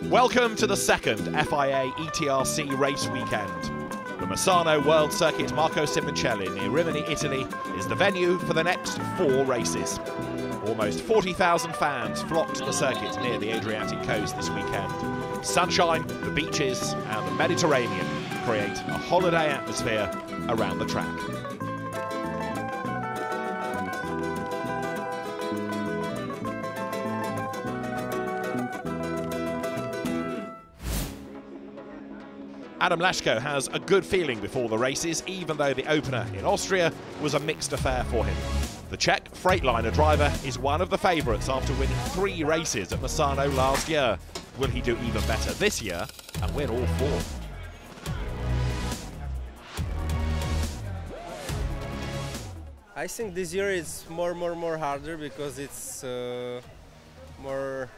Welcome to the second FIA ETRC race weekend. The Misano World Circuit Marco Simoncelli near Rimini, Italy is the venue for the next 4 races. Almost 40,000 fans flocked to the circuit near the Adriatic coast this weekend. Sunshine, the beaches and the Mediterranean create a holiday atmosphere around the track. Adam Lashko has a good feeling before the races, even though the opener in Austria was a mixed affair for him. The Czech Freightliner driver is one of the favourites after winning 3 races at Misano last year. Will he do even better this year and win all 4? I think this year it's more harder because it's more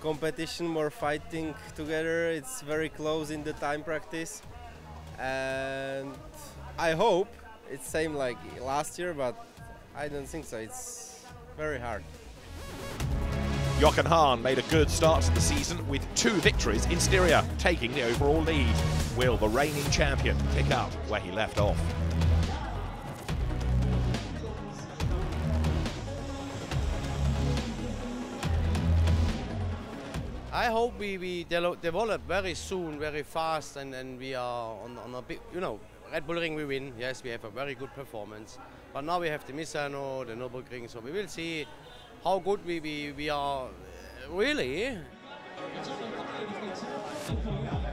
competition, more fighting together. It's very close in the time practice, and I hope it's same like last year, but I don't think so. It's very hard. Jochen Hahn made a good start to the season with 2 victories in Styria, taking the overall lead. Will the reigning champion pick up where he left off? I hope we develop very soon, very fast, and we are on a big, Red Bull Ring we win. Yes, we have a very good performance. But now we have the Misano, the Nürburgring, so we will see how good we are really.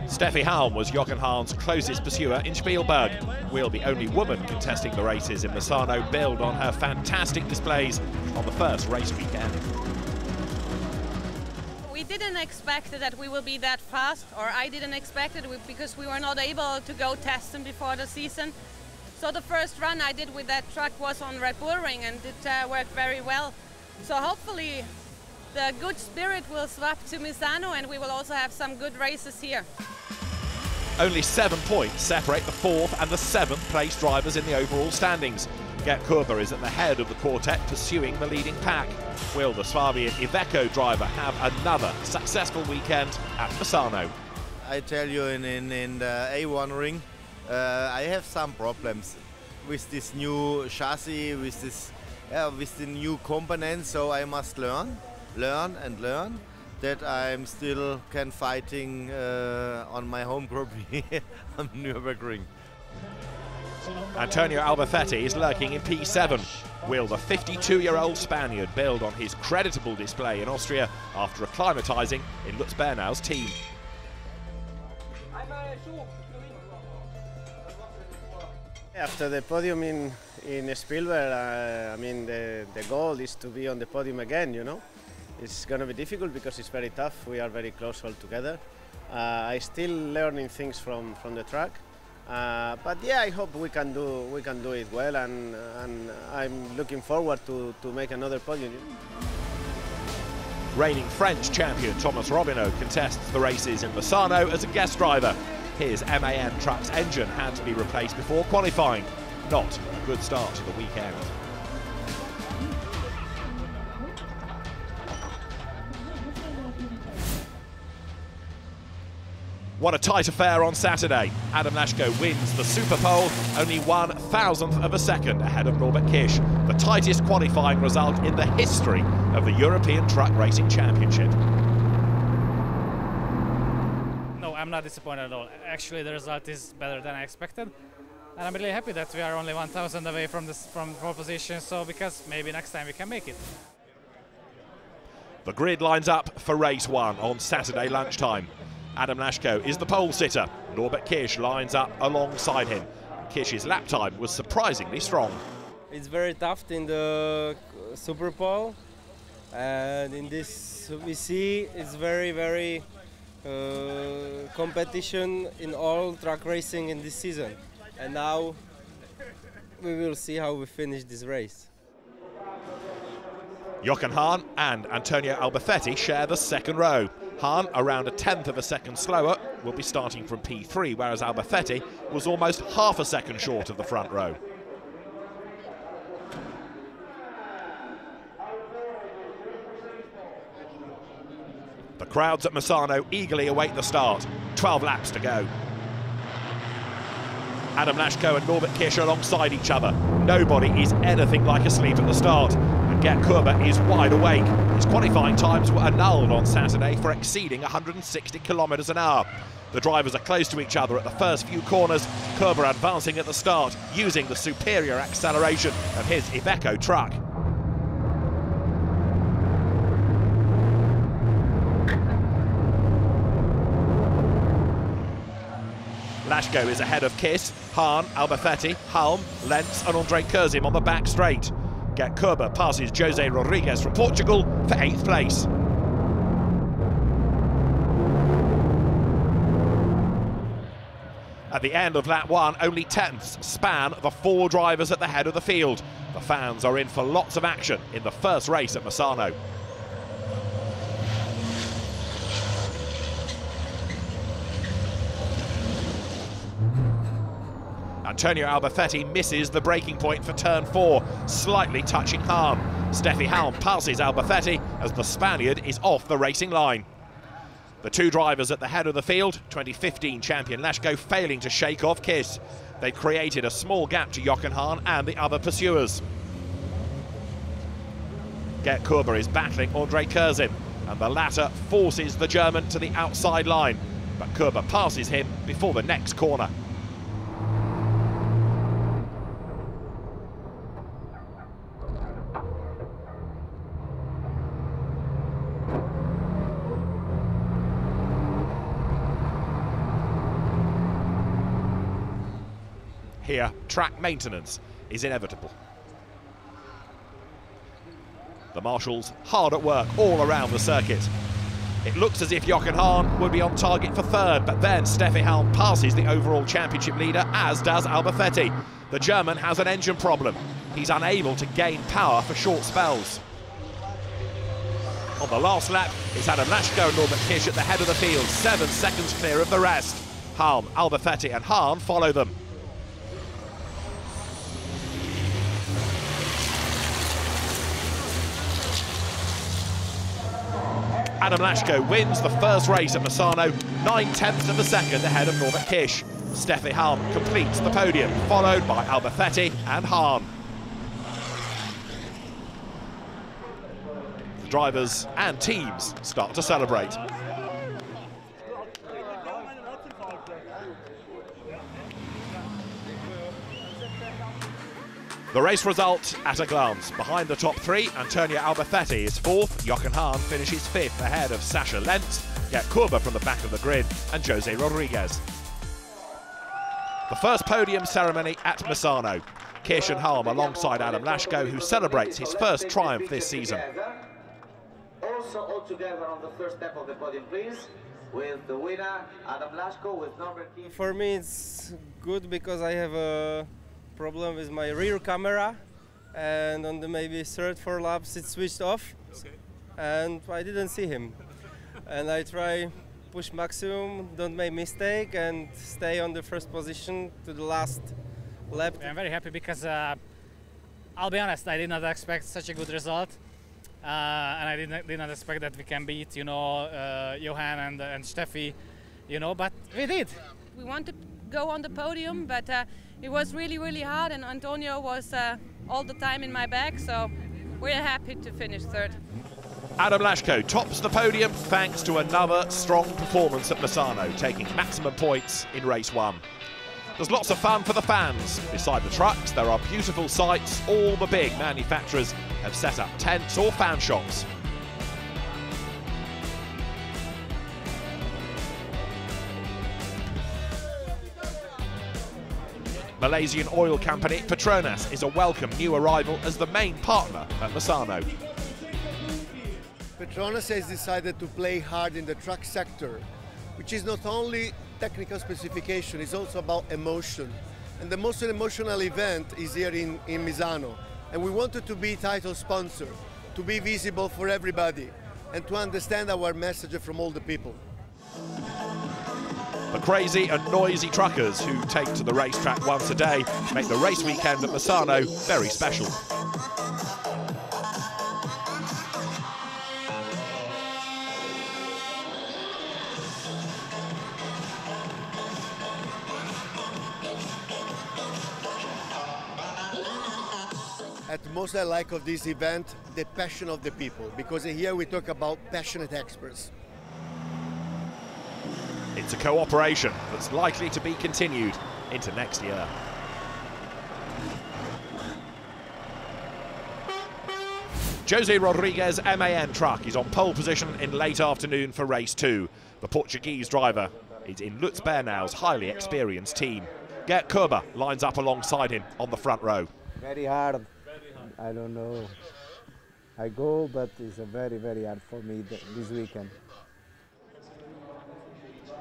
Steffi Halm was Jochen Hahn's closest pursuer in Spielberg. Will the only woman contesting the races in Misano build on her fantastic displays on the first race weekend? We didn't expect that we will be that fast, or I didn't expect it because we were not able to go test them before the season. So the first run I did with that truck was on Red Bull Ring, and it worked very well. So hopefully the good spirit will swap to Misano, and we will also have some good races here. Only 7 points separate the 4th and the 7th place drivers in the overall standings. Gert Kurber is at the head of the quartet, pursuing the leading pack. Will the Swabian Iveco driver have another successful weekend at Misano? I tell you, in the A1 ring, I have some problems with this new chassis, with the new components. So I must learn that I'm still fighting on my home group here on Nürburgring. Antonio Albafetti is lurking in P7. Will the 52-year-old Spaniard build on his creditable display in Austria after acclimatising in Lutz Bernau's team? After the podium in Spielberg, I mean, the goal is to be on the podium again, It's going to be difficult because it's very tough. We are very close all together. I still learning things from the track. But yeah, I hope we can do it well, and I'm looking forward to make another podium. Reigning French champion Thomas Robineau contests the races in Misano as a guest driver. His MAN truck's engine had to be replaced before qualifying. Not a good start to the weekend. What a tight affair on Saturday. Adam Lashko wins the Super Pole, only 1/1000th of a second ahead of Norbert Kisch, the tightest qualifying result in the history of the European Truck Racing Championship. No, I'm not disappointed at all. Actually, the result is better than I expected. And I'm really happy that we are only 1,000 away from pole position, so because maybe next time we can make it. The grid lines up for race 1 on Saturday lunchtime. Adam Lashko is the pole sitter. Norbert Kisch lines up alongside him. Kisch's lap time was surprisingly strong. It's very tough in the Super Pole, and in this we see it's very competition in all truck racing in this season. And now we will see how we finish this race. Jochen Hahn and Antonio Albafetti share the second row. Hahn, around 1/10 of a second slower, will be starting from P3, whereas Albafetti was almost half a second short of the front row. The crowds at Misano eagerly await the start. 12 laps to go. Adam Lashko and Norbert Kish alongside each other. Nobody is anything like asleep at the start. And Gert Kuber is wide awake. His qualifying times were annulled on Saturday for exceeding 160 kilometres an hour. The drivers are close to each other at the first few corners. Kuber advancing at the start, using the superior acceleration of his Iveco truck. Lashko is ahead of Kiss, Hahn, Albafetti, Halm, Lentz and Andre Kurzim on the back straight. Gert Kuber passes Jose Rodriguez from Portugal for 8th place. At the end of lap 1, only tenths span the 4 drivers at the head of the field. The fans are in for lots of action in the first race at Misano. Antonio Albafetti misses the braking point for turn 4, slightly touching Hahn. Steffi Halm passes Albafetti as the Spaniard is off the racing line. The 2 drivers at the head of the field, 2015 champion Lashko failing to shake off Kiss. They created a small gap to Jochen Hahn and the other pursuers. Gert Kuber is battling Andre Kurzim, and the latter forces the German to the outside line, but Kuber passes him before the next corner. Here, track maintenance is inevitable. The marshals hard at work all around the circuit. It looks as if Jochen Hahn would be on target for 3rd, but then Steffi Halm passes the overall championship leader, as does Albafetti. The German has an engine problem. He's unable to gain power for short spells. On the last lap, it's Adam Lashko and Norbert Kish at the head of the field, 7 seconds clear of the rest. Halm, Albafetti and Hahn follow them. Adam Lashko wins the first race at Misano, 9/10 of a second ahead of Norbert Kish. Steffi Halm completes the podium, followed by Albafetti and Hahn. The drivers and teams start to celebrate. The race result at a glance. Behind the top 3, Antonio Albafetti is 4th, Jochen Hahn finishes 5th ahead of Sascha Lentz, Gert Kuber from the back of the grid and Jose Rodriguez. The first podium ceremony at Misano. Kish and Halm alongside Adam Lashko, who celebrates his first triumph this season. Also all together on the first step of the podium, please, with the winner, Adam Lashko, with Norbert Kish. For me it's good because I have a problem with my rear camera, and on the maybe 3rd-4 laps it switched off, and I didn't see him. And I try push maximum, don't make mistake, and stay on the first position to the last lap. I'm very happy because I'll be honest, I did not expect such a good result, and I did not expect that we can beat, you know, Johan and Steffi, you know, but we did. We want to go on the podium, but it was really hard, and Antonio was all the time in my back, so we're happy to finish 3rd. Adam Lashko tops the podium thanks to another strong performance at Misano, taking maximum points in race 1. There's lots of fun for the fans. Beside the trucks, there are beautiful sights. All the big manufacturers have set up tents or fan shops. Malaysian oil company Petronas is a welcome new arrival as the main partner at Misano. Petronas has decided to play hard in the truck sector, which is not only technical specification, it's also about emotion. And the most emotional event is here in Misano. And we wanted to be title sponsor, to be visible for everybody, and to understand our message from all the people. The crazy and noisy truckers who take to the racetrack once a day make the race weekend at Misano very special. the most I like of this event, the passion of the people, because here we talk about passionate experts. It's a cooperation that's likely to be continued into next year. Jose Rodriguez MAN truck is on pole position in late afternoon for race 2. The Portuguese driver is in Lutz Bernau's highly experienced team. Gert Körber lines up alongside him on the front row. Very hard. I don't know. I go, but it's very, very hard for me this weekend.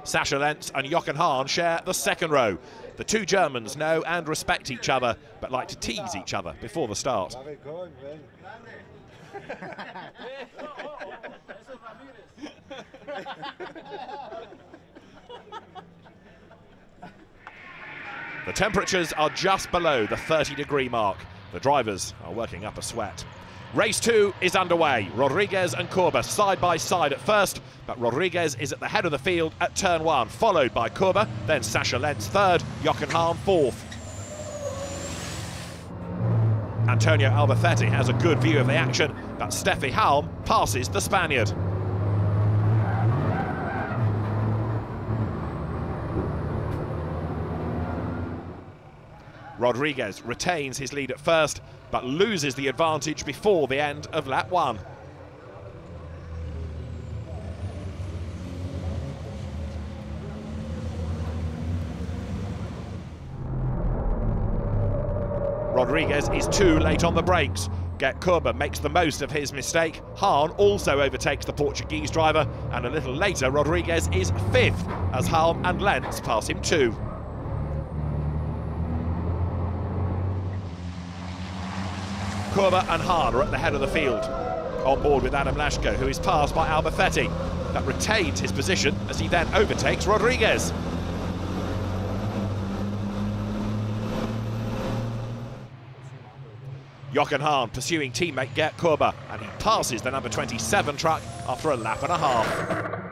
Sascha Lenz and Jochen Hahn share the second row. The two Germans know and respect each other, but like to tease each other before the start. The temperatures are just below the 30-degree mark. The drivers are working up a sweat. Race 2 is underway. Rodriguez and Körber side by side at first, but Rodriguez is at the head of the field at turn 1, followed by Körber, then Sascha Lenz third, Jochen Hahn fourth. Antonio Albafetti has a good view of the action, but Steffi Halm passes the Spaniard. Rodriguez retains his lead at first, but loses the advantage before the end of lap 1. Rodriguez is too late on the brakes. Gert Körber makes the most of his mistake. Hahn also overtakes the Portuguese driver, and a little later Rodriguez is 5th as Halm and Lenz pass him too. Körber and Hahn are at the head of the field. On board with Adam Lashko, who is passed by Albafetti, but retains his position as he then overtakes Rodriguez. Jochen Hahn pursuing teammate Gert Körber, and he passes the number 27 truck after a lap and a half.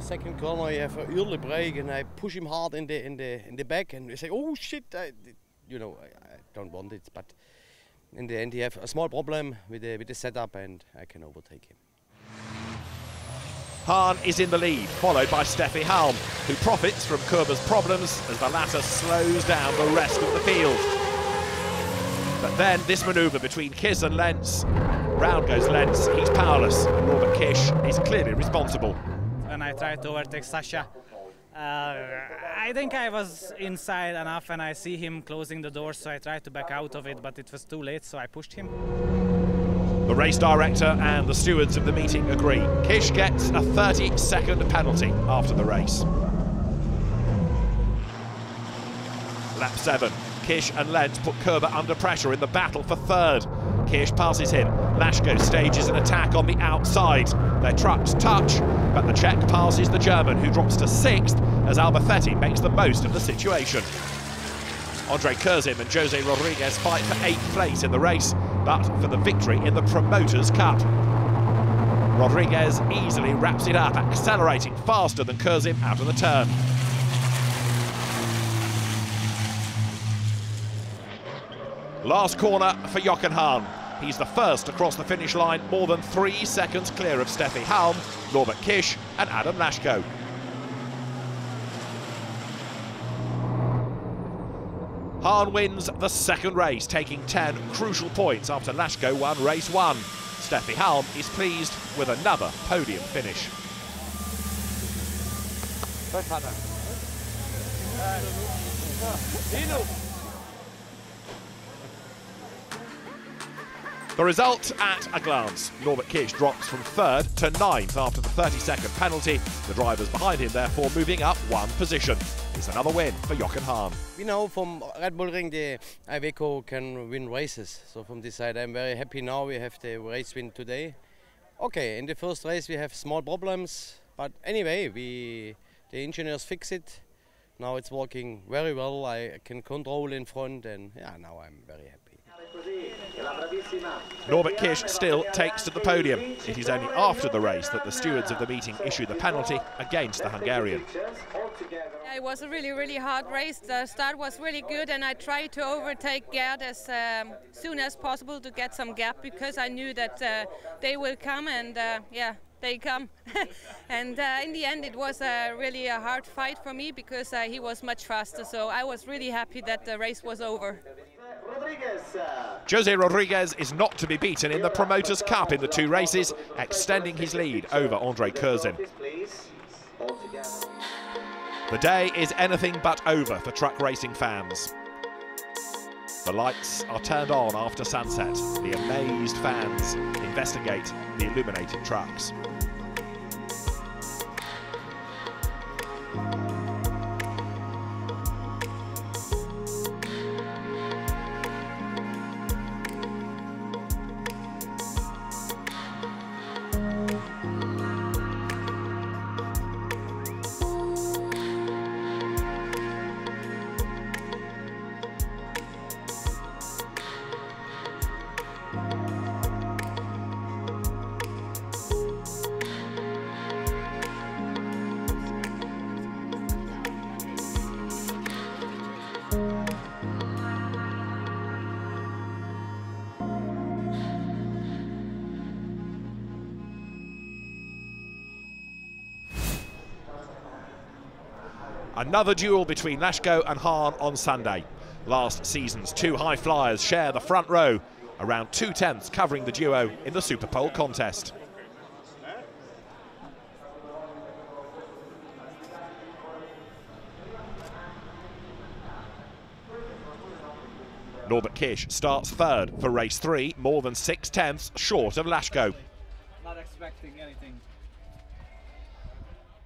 Second corner, I have an early break and I push him hard in the back, and I say, oh shit, I don't want it, but in the end he have a small problem with the setup and I can overtake him. Hahn is in the lead, followed by Steffi Halm, who profits from Körber's problems as the latter slows down the rest of the field. But then this manoeuvre between Kiss and Lenz, round goes Lenz, he's powerless, and Robert Kish is clearly responsible. When I tried to overtake Sascha, I think I was inside enough and I see him closing the door, so I tried to back out of it, but it was too late, so I pushed him. The race director and the stewards of the meeting agree. Kish gets a 30-second penalty after the race. Lap 7. Kish and Lenz put Körber under pressure in the battle for third. Kish passes him. Lashko stages an attack on the outside. Their trucks touch, but the Czech passes the German, who drops to 6th as Albafetti makes the most of the situation. Andre Kurzim and Jose Rodriguez fight for 8th place in the race, but for the victory in the Promoters' Cup. Rodriguez easily wraps it up, accelerating faster than Kurzim out of the turn. Last corner for Jochen Hahn. He's the first to cross the finish line, more than 3 seconds clear of Steffi Halm, Norbert Kish and Adam Lashko. Hahn wins the second race, taking 10 crucial points after Lashko won race 1. Steffi Halm is pleased with another podium finish. The result at a glance. Norbert Kish drops from 3rd to 9th after the 30-second penalty. The drivers behind him therefore moving up 1 position. It's another win for Jochen Hahn. We know from Red Bull Ring the Iveco can win races. So from this side I'm very happy now we have the race win today. Okay, in the first race we have small problems, but anyway the engineers fix it. Now it's working very well. I can control in front, and yeah, now I'm very happy. Norbert Kish still takes to the podium. It is only after the race that the stewards of the meeting issue the penalty against the Hungarian. It was a really hard race. The start was really good, and I tried to overtake Gerd as soon as possible to get some gap, because I knew that they will come, and yeah, they come. And in the end, it was really a hard fight for me, because he was much faster. So I was really happy that the race was over. Jose Rodriguez is not to be beaten in the Promoters' Cup in the 2 races, extending his lead over Andre Curzin. The day is anything but over for truck racing fans. The lights are turned on after sunset. The amazed fans investigate the illuminated trucks. Another duel between Lashko and Hahn on Sunday. Last season's 2 high flyers share the front row, around 2/10 covering the duo in the Superpole contest. Norbert Kish starts 3rd for race 3, more than 6/10 short of Lashko. Not expecting anything.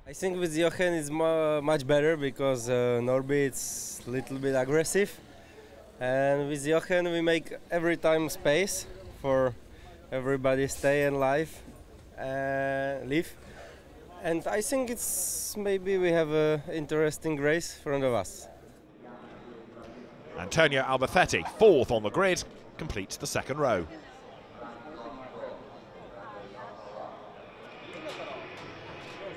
I think with Jochen it's much better, because Norby is a little bit aggressive, and with Jochen we make every time space for everybody stay and live, and I think it's maybe we have an interesting race in front of us. Antonio Albacete, 4th on the grid, completes the 2nd row.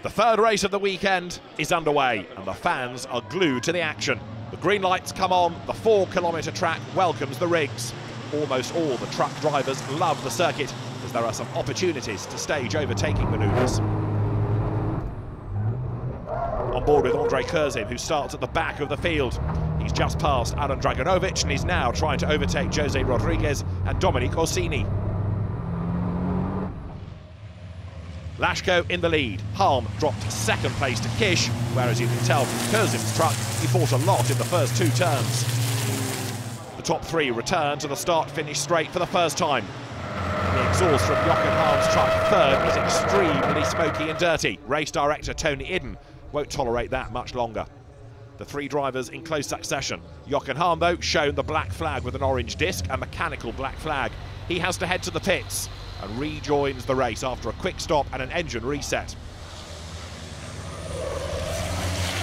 The 3rd race of the weekend is underway, and the fans are glued to the action. The green lights come on, the 4-kilometre track welcomes the rigs. Almost all the truck drivers love the circuit, as there are some opportunities to stage overtaking manoeuvres. On board with Andre Curzin, who starts at the back of the field. He's just passed Alen Draganovic, and he's now trying to overtake Jose Rodriguez and Dominic Orsini. Lashko in the lead. Hahn dropped 2nd place to Kish, where, as you can tell from Curzin's truck, he fought a lot in the first 2 turns. The top 3 return to the start-finish straight for the first time. The exhaust from Jochen Hahn's truck 3rd is extremely smoky and dirty. Race director Tony Idden won't tolerate that much longer. The 3 drivers in close succession. Jochen Hahn, though, shown the black flag with an orange disc, a mechanical black flag. He has to head to the pits and rejoins the race after a quick stop and an engine reset.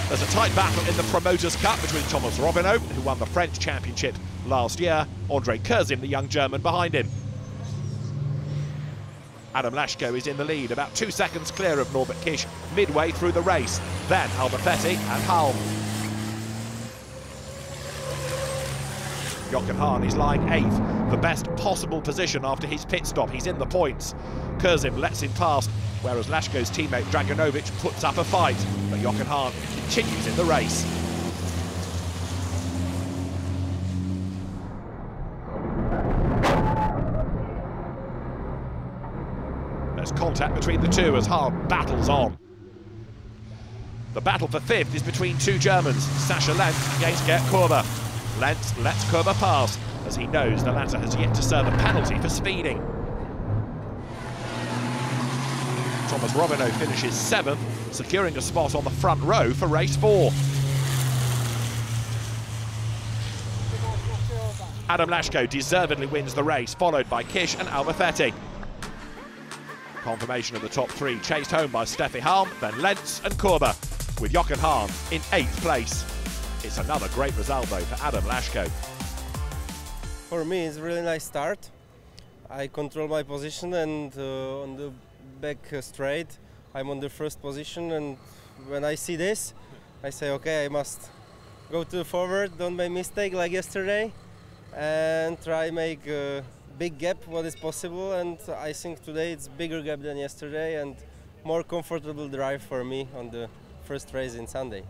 There's a tight battle in the Promoters' Cup between Thomas Robineau, who won the French Championship last year, Andre Curzin, the young German, behind him. Adam Lashko is in the lead, about 2 seconds clear of Norbert Kish midway through the race. Then Albacete and Hahn. Jochen Hahn is lying 8th, the best possible position after his pit stop. He's in the points. Curzin lets him past, whereas Lashko's teammate Draganovic puts up a fight, but Jochen Hahn continues in the race. There's contact between the 2 as Hahn battles on. The battle for 5th is between 2 Germans, Sascha Lenz against Gert Kurber. Lenz lets Kurber pass, as he knows the latter has yet to serve a penalty for speeding. Thomas Robineau finishes 7th, securing a spot on the front row for race 4. Adam Lashko deservedly wins the race, followed by Kish and Albacete. Confirmation of the top 3, chased home by Steffi Hahn, then Lenz and Kurber, with Jochen Hahn in 8th place. It's another great result, though, for Adam Lashko. For me, it's a really nice start. I control my position, and on the back straight, I'm on the 1st position. And when I see this, I say, okay, I must go to forward, don't make mistake like yesterday, and try make a big gap what is possible. And I think today it's bigger gap than yesterday and more comfortable drive for me on the first race in Sunday.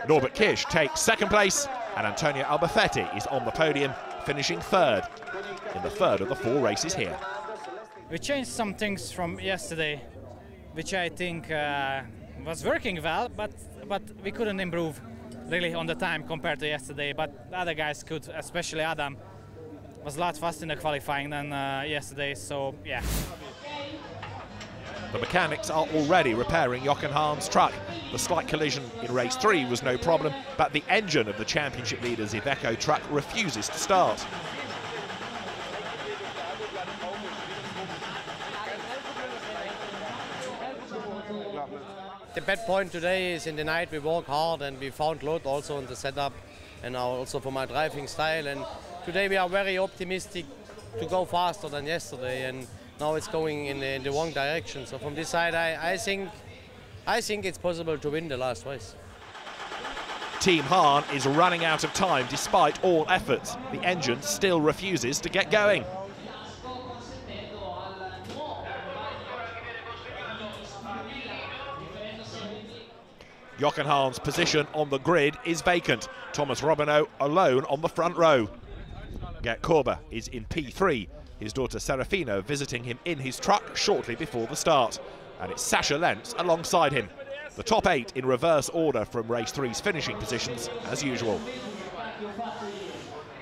Norbert Kish takes second place, and Antonio Albafetti is on the podium, finishing third in the third of the 4 races here. We changed some things from yesterday, which I think was working well, but we couldn't improve really on the time compared to yesterday. But the other guys could, especially Adam, was a lot faster in the qualifying than yesterday. So yeah. The mechanics are already repairing Jochen Hahn's truck. The slight collision in race 3 was no problem, but the engine of the championship leader's Iveco truck refuses to start. The bad point today is in the night we work hard and we found load also in the setup and also for my driving style. And today we are very optimistic to go faster than yesterday, and now it's going in the wrong direction. So from this side, I think it's possible to win the last race. Team Hahn is running out of time despite all efforts. The engine still refuses to get going. Jochen Hahn's position on the grid is vacant. Thomas Robineau alone on the front row. Gert Korber is in P3. His daughter Serafina visiting him in his truck shortly before the start. And it's Sascha Lentz alongside him. The top 8 in reverse order from race 3's finishing positions as usual.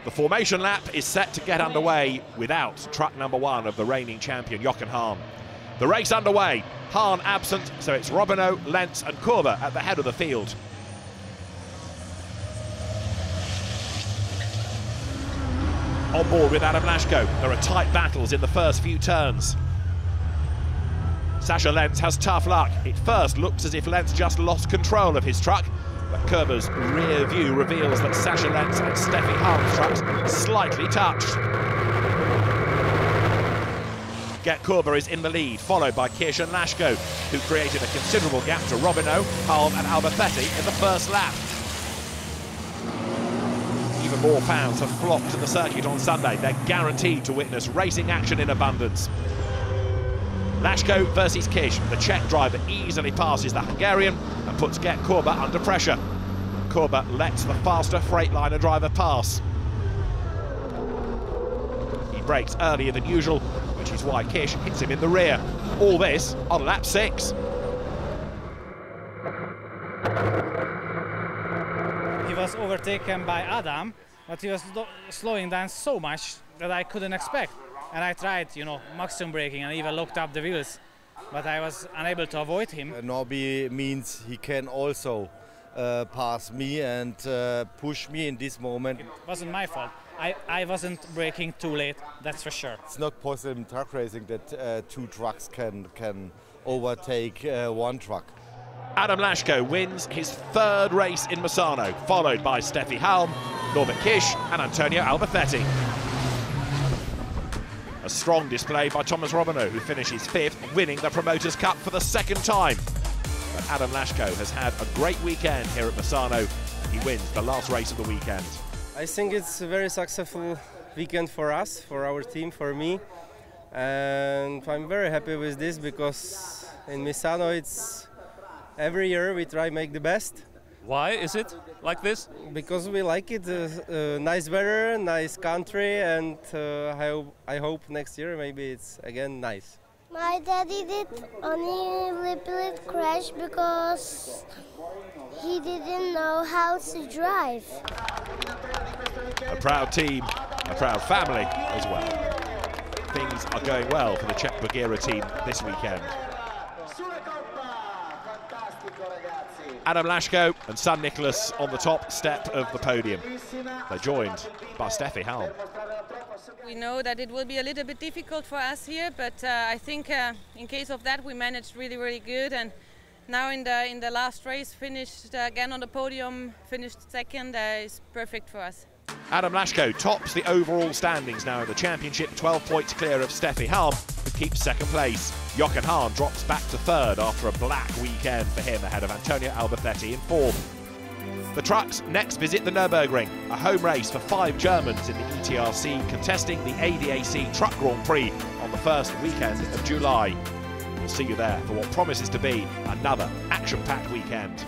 The formation lap is set to get underway without truck number 1 of the reigning champion Jochen Hahn. The race underway, Hahn absent, so it's Robineau, Lentz and Korber at the head of the field. On board with Adam Lashko, there are tight battles in the first few turns. Sascha Lentz has tough luck. It first looks as if Lentz just lost control of his truck, but Korber's rear view reveals that Sascha Lentz and Steffi Hahn's trucks slightly touched. Gert Korber is in the lead, followed by Kirsch and Lashko, who created a considerable gap to Robineau, Halm and Albafetti in the first lap. Even more fans have flocked to the circuit on Sunday. They're guaranteed to witness racing action in abundance. Lashko versus Kish. The Czech driver easily passes the Hungarian and puts Gert Korber under pressure. Korber lets the faster Freightliner driver pass. He brakes earlier than usual, which is why Kish hits him in the rear. All this on lap 6. He was overtaken by Adam, but he was slowing down so much that I couldn't expect. And I tried, maximum braking and even locked up the wheels, but I was unable to avoid him. Norby means he can also pass me and push me in this moment. It wasn't my fault. I wasn't braking too late, that's for sure. It's not possible in truck racing that 2 trucks can overtake 1 truck. Adam Lashko wins his 3rd race in Misano, followed by Steffi Halm, Norbert Kish and Antonio Albafetti. A strong display by Thomas Robineau, who finishes 5th, winning the Promoters' Cup for the 2nd time. But Adam Lashko has had a great weekend here at Misano. He wins the last race of the weekend. I think it's a very successful weekend for us, for our team, for me. And I'm very happy with this because in Misano it's every year we try make the best. Why is it like this? Because we like it, nice weather, nice country, and I hope next year maybe it's again nice. My daddy did only a little crash because he didn't know how to drive. A proud team, a proud family as well. Things are going well for the Czech Bagheera team this weekend. Adam Lashko and son Nicholas on the top step of the podium. They're joined by Steffi Halm. We know that it will be a little bit difficult for us here, but I think in case of that we managed really, really good. And now in the last race, finished again on the podium, finished 2nd, is perfect for us. Adam Lashko tops the overall standings now in the championship, 12 points clear of Steffi Halm, who keeps second place. Jochen Hahn drops back to third after a black weekend for him ahead of Antonio Albufetti in fourth. The trucks next visit the Nürburgring, a home race for 5 Germans in the ETRC contesting the ADAC Truck Grand Prix on the first weekend of July. We'll see you there for what promises to be another action-packed weekend.